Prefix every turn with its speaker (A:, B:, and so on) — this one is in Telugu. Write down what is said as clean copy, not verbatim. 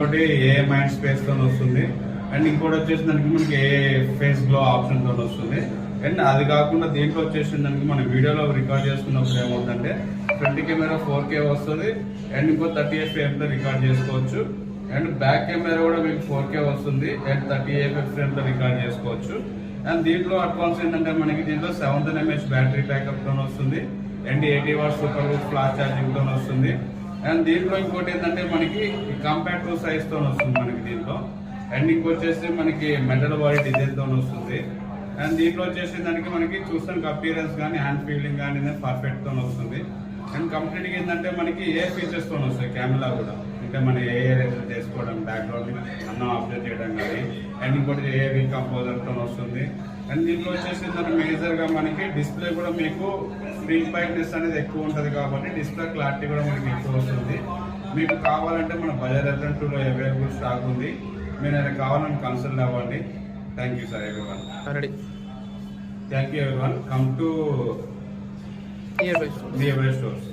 A: ఒకటి ఏ మైండ్ స్పేస్ తో వస్తుంది అండ్ ఇంకోటి వచ్చేసి దానికి మనకి ఏ ఫేస్ గ్లో ఆప్షన్ తో వస్తుంది. అండ్ అది కాకుండా దీంట్లో వచ్చేసి దానికి మన వీడియోలో రికార్డ్ చేసుకున్నప్పుడు ఏమవుతుందంటే ఫ్రంట్ కెమెరా 4K వస్తుంది అండ్ ఇంకో 30 ఫ్రేమ్ తో రికార్డ్ చేసుకోవచ్చు. అండ్ బ్యాక్ కెమెరా కూడా మీకు 4K వస్తుంది అండ్ 30 ఫ్రేమ్ తో రికార్డ్ చేసుకోవచ్చు. అండ్ దీంట్లో అడ్వాన్స్ ఏంటంటే మనకి దీంట్లో 7000 mAh బ్యాటరీ బ్యాకప్ తో వస్తుంది and 80 watts super flash charging తో వస్తుంది. అండ్ దీంట్లో ఇంకోటి ఏంటంటే మనకి కాంపాక్ట్ సైజ్ తో వస్తుంది మనకి దీంట్లో. అండ్ ఇంకొచ్చేసి మనకి మెటల్ బాడీ డిజైన్ తో వస్తుంది. అండ్ దీంట్లో వచ్చేసి దానికి మనకి చూస్తానికి అపియరెన్స్ కానీ హ్యాండ్ ఫీలింగ్ కానీ పర్ఫెక్ట్ తో వస్తుంది. అండ్ కంప్లీట్ గా ఏంటంటే మనకి ఏ ఫీచర్స్ తో వస్తాయి కెమెరా కూడా, అంటే మన ఏ చేసుకోవడం, బ్యాక్గ్రౌండ్ అన్నం అప్డేట్ చేయడం కానీ, అండ్ ఇంకోటి ఏ కంపోజర్ తో వస్తుంది. అండ్ దీంట్లో వచ్చేసి మేజర్ గా మనకి డిస్ప్లే కూడా మీకు స్క్రీన్ బ్రైట్నెస్ అనేది ఎక్కువ ఉంటుంది కాబట్టి డిస్ప్లే క్లారిటీ కూడా మనకి ఎక్కువ వస్తుంది. మీకు కావాలంటే మన బజాజ్ ఎలక్ట్రానిక్ లో అవైలబుల్ స్టాక్ ఉంది, మీరు అది కావాలని కన్సల్ట్ అవ్వండి. Thank you sir everyone. Thank you everyone. Come to near by stores.